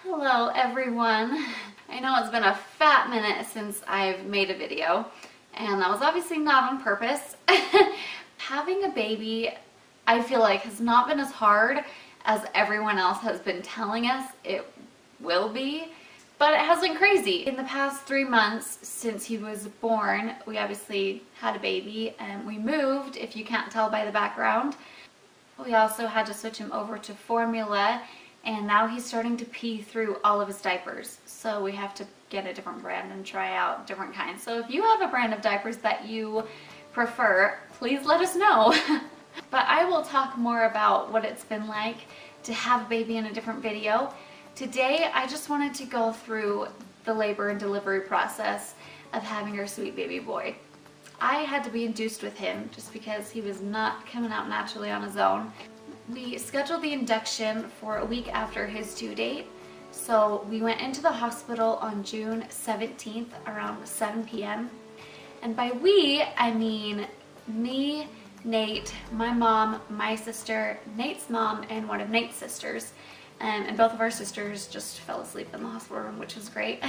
Hello everyone. I know it's been a fat minute since I've made a video, and that was obviously not on purpose. Having a baby, I feel like, has not been as hard as everyone else has been telling us it will be, but it has been crazy. In the past 3 months since he was born, we obviously had a baby and we moved, if you can't tell by the background. We also had to switch him over to formula, and now he's starting to pee through all of his diapers. So we have to get a different brand and try out different kinds. So if you have a brand of diapers that you prefer, please let us know. But I will talk more about what it's been like to have a baby in a different video. Today, I just wanted to go through the labor and delivery process of having our sweet baby boy. I had to be induced with him just because he was not coming out naturally on his own. We scheduled the induction for a week after his due date. So we went into the hospital on June 17th around 7 p.m. And by we, I mean me, Nate, my mom, my sister, Nate's mom, and one of Nate's sisters. And both of our sisters just fell asleep in the hospital room, which was great.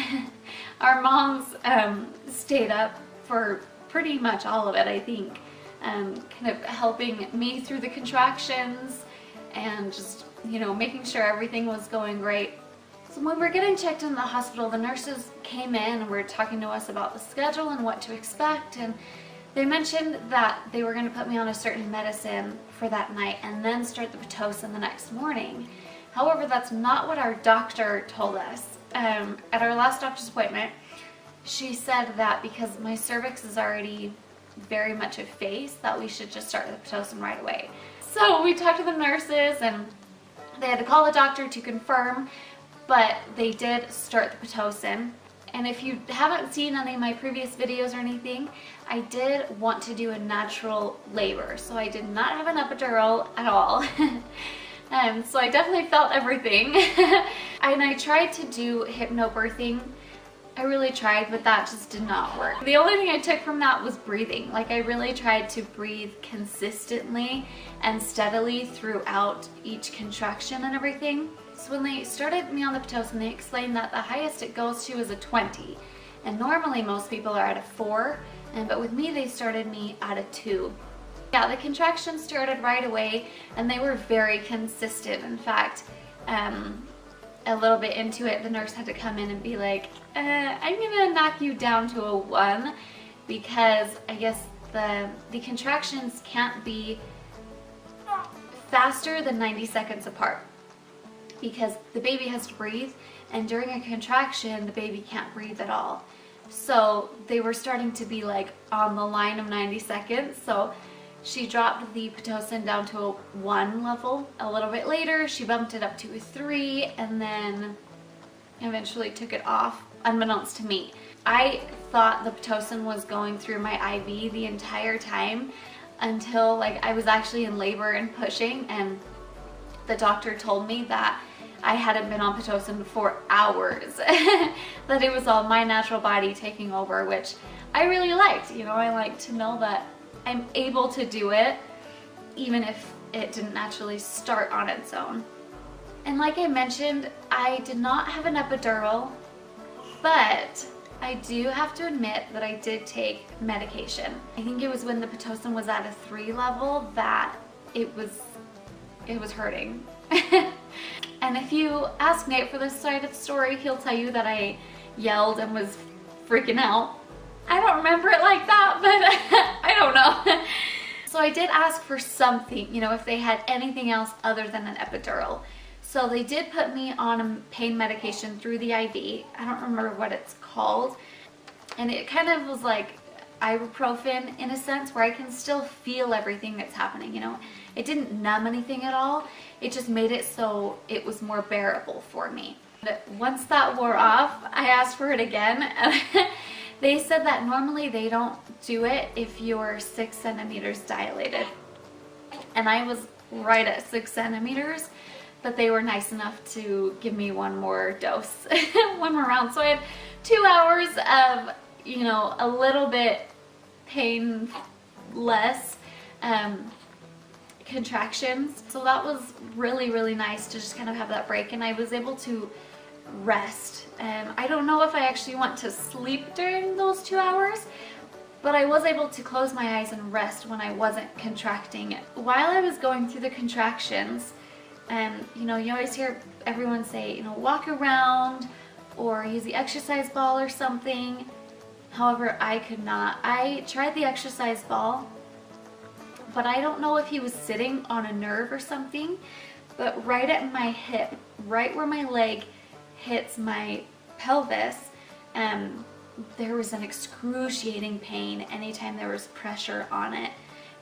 Our moms stayed up for pretty much all of it, I think, kind of helping me through the contractions and just, making sure everything was going great. So when we were getting checked in the hospital, the nurses came in and were talking to us about the schedule and what to expect, and they mentioned that they were going to put me on a certain medicine for that night and then start the Pitocin the next morning. However, that's not what our doctor told us. At our last doctor's appointment, she said that because my cervix is already very much effaced, that we should just start the Pitocin right away. So we talked to the nurses and they had to call the doctor to confirm, but they did start the Pitocin. And if you haven't seen any of my previous videos or anything, I did want to do a natural labor. So I did not have an epidural at all. So I definitely felt everything. And I tried to do hypnobirthing. I really tried, but that just did not work. The only thing I took from that was breathing. Like, I really tried to breathe consistently and steadily throughout each contraction and everything. So when they started me on the Pitocin, they explained that the highest it goes to is a 20. And normally most people are at a 4, but with me they started me at a 2. Yeah, the contractions started right away and they were very consistent. In fact, a little bit into it, the nurse had to come in and be like, I'm gonna knock you down to a 1 because I guess the contractions can't be faster than 90 seconds apart because the baby has to breathe, and during a contraction the baby can't breathe at all. So they were starting to be like on the line of 90 seconds. So she dropped the Pitocin down to a 1 level. A little bit later, she bumped it up to a 3 and then eventually took it off, unbeknownst to me. I thought the Pitocin was going through my IV the entire time until I was actually in labor and pushing, and the doctor told me that I hadn't been on Pitocin for hours, that it was all my natural body taking over, which I really liked. I like to know that I'm able to do it even if it didn't naturally start on its own. And like I mentioned, I did not have an epidural, but I do have to admit that I did take medication. I think it was when the Pitocin was at a 3 level that it was hurting. And if you ask Nate for this side of the story, he'll tell you that I yelled and was freaking out. I don't remember it like that, but I don't know. So I did ask for something, if they had anything else other than an epidural. So they did put me on a pain medication through the IV. I don't remember what it's called. And it kind of was like ibuprofen in a sense, where I can still feel everything that's happening, It didn't numb anything at all. It just made it so it was more bearable for me. But once that wore off, I asked for it again. They said that normally they don't do it if you're 6 centimeters dilated. And I was right at 6 centimeters, but they were nice enough to give me one more dose, one more round. So I had 2 hours of, a little bit painless contractions. So that was really, really nice to just kind of have that break. And I was able to rest. I don't know if I actually went to sleep during those 2 hours, but I was able to close my eyes and rest when I wasn't contracting. While I was going through the contractions, you know, you always hear everyone say, you know, walk around or use the exercise ball or something. However, I could not. I tried the exercise ball, but I don't know if he was sitting on a nerve or something, but right at my hip, right where my leg hits my pelvis, there was an excruciating pain anytime there was pressure on it.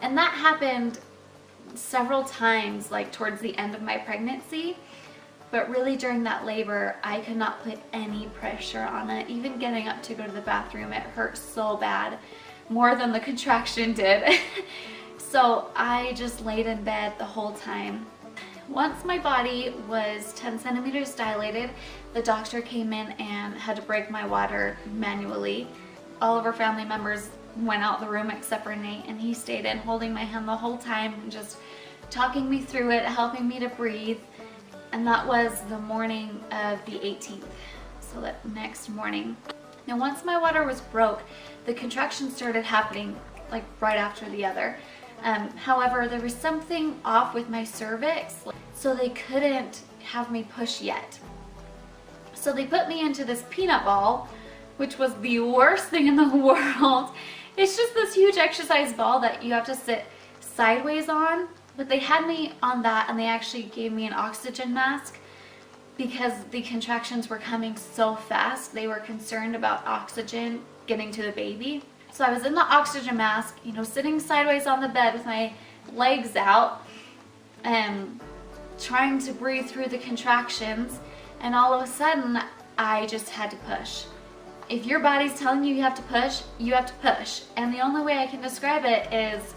And that happened several times, like towards the end of my pregnancy, but really during that labor, I could not put any pressure on it. Even getting up to go to the bathroom, it hurt so bad, more than the contraction did. So I just laid in bed the whole time. Once my body was 10 centimeters dilated, the doctor came in and had to break my water manually. All of our family members went out the room except for Nate, and he stayed in holding my hand the whole time and just talking me through it, helping me to breathe. And that was the morning of the 18th, so that next morning. Now once my water was broke, the contractions started happening like right after the other. However, there was something off with my cervix, so they couldn't have me push yet. So they put me into this peanut ball, which was the worst thing in the world. It's just this huge exercise ball that you have to sit sideways on, but they had me on that, and they actually gave me an oxygen mask because the contractions were coming so fast. They were concerned about oxygen getting to the baby. So I was in the oxygen mask, you know, sitting sideways on the bed with my legs out, trying to breathe through the contractions, and all of a sudden, I just had to push. If your body's telling you you have to push, you have to push. And the only way I can describe it is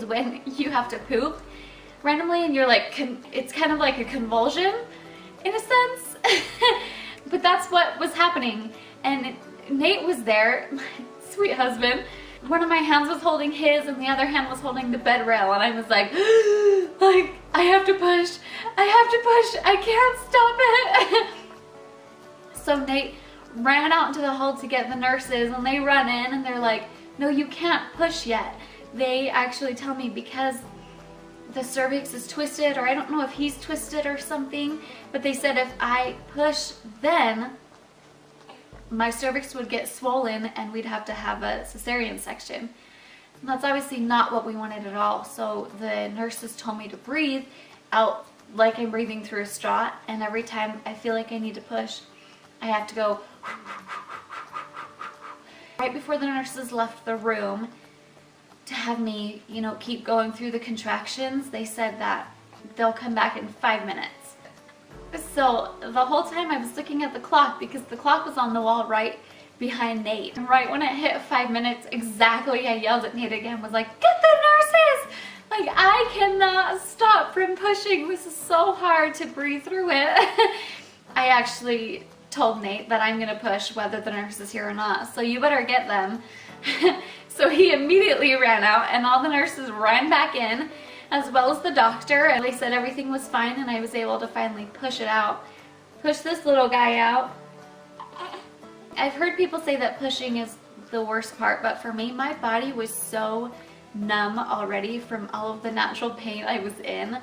when you have to poop randomly and you're like, it's kind of like a convulsion in a sense. But that's what was happening. And Nate was there, my sweet husband. One of my hands was holding his and the other hand was holding the bed rail, and I was like, I have to push, I can't stop it. So Nate ran out into the hall to get the nurses, and they run in and they're like, no, you can't push yet. They actually tell me because the cervix is twisted, or I don't know if he's twisted or something, but they said if I push then my cervix would get swollen and we'd have to have a cesarean section. And that's obviously not what we wanted at all. So the nurses told me to breathe out like I'm breathing through a straw, and every time I feel like I need to push, I have to go. Right before the nurses left the room to have me, you know, keep going through the contractions, they said that they'll come back in 5 minutes. So the whole time I was looking at the clock because the clock was on the wall right behind Nate. And right when it hit 5 minutes exactly, I yelled at Nate again, was like, get the nurses! Like, I cannot stop from pushing. This is so hard to breathe through it. I actually told Nate that I'm gonna push whether the nurse is here or not, so you better get them. So he immediately ran out and all the nurses ran back in, as well as the doctor, and they said everything was fine and I was able to finally push it out. Push this little guy out. I've heard people say that pushing is the worst part, but for me, my body was so numb already from all of the natural pain I was in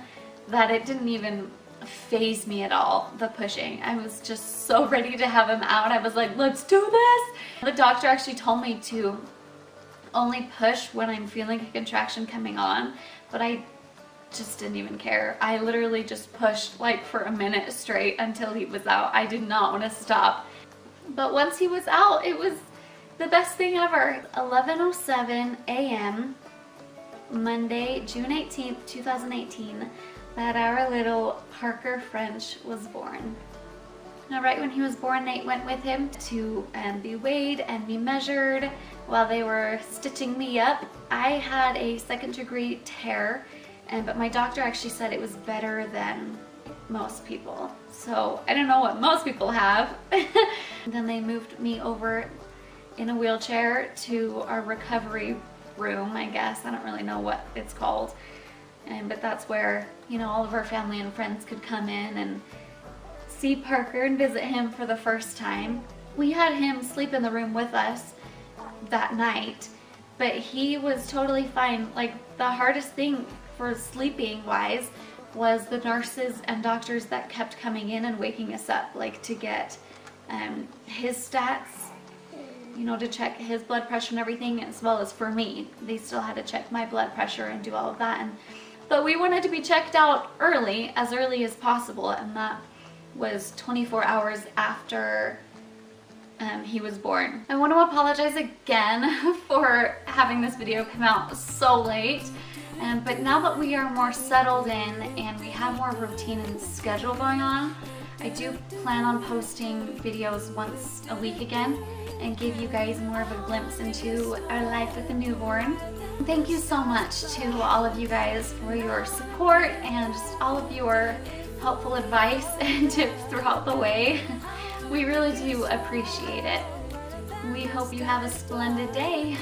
that it didn't even faze me at all, the pushing. I was just so ready to have him out. I was like, let's do this. The doctor actually told me to only push when I'm feeling a contraction coming on, but I just didn't even care. I literally just pushed like for a minute straight until he was out. I did not want to stop. But once he was out, it was the best thing ever. 11:07 a.m. Monday, June 18th, 2018, that our little Parker French was born. Now right when he was born, Nate went with him to be weighed and be measured while they were stitching me up. I had a 2nd-degree tear, but my doctor actually said it was better than most people. So I don't know what most people have. Then they moved me over in a wheelchair to our recovery room, I guess. I don't really know what it's called. But that's where, you know, all of our family and friends could come in and see Parker and visit him for the first time. We had him sleep in the room with us that night, but he was totally fine. Like, the hardest thing for sleeping wise was the nurses and doctors that kept coming in and waking us up, like to get his stats, you know, to check his blood pressure and everything, as well as for me. They still had to check my blood pressure and do all of that. But we wanted to be checked out early, as early as possible, and that was 24 hours after he was born. I want to apologize again for having this video come out so late, but now that we are more settled in and we have more routine and schedule going on, I do plan on posting videos once a week again and give you guys more of a glimpse into our life with a newborn. Thank you so much to all of you guys for your support and just all of your helpful advice and tips throughout the way. We really do appreciate it. We hope you have a splendid day.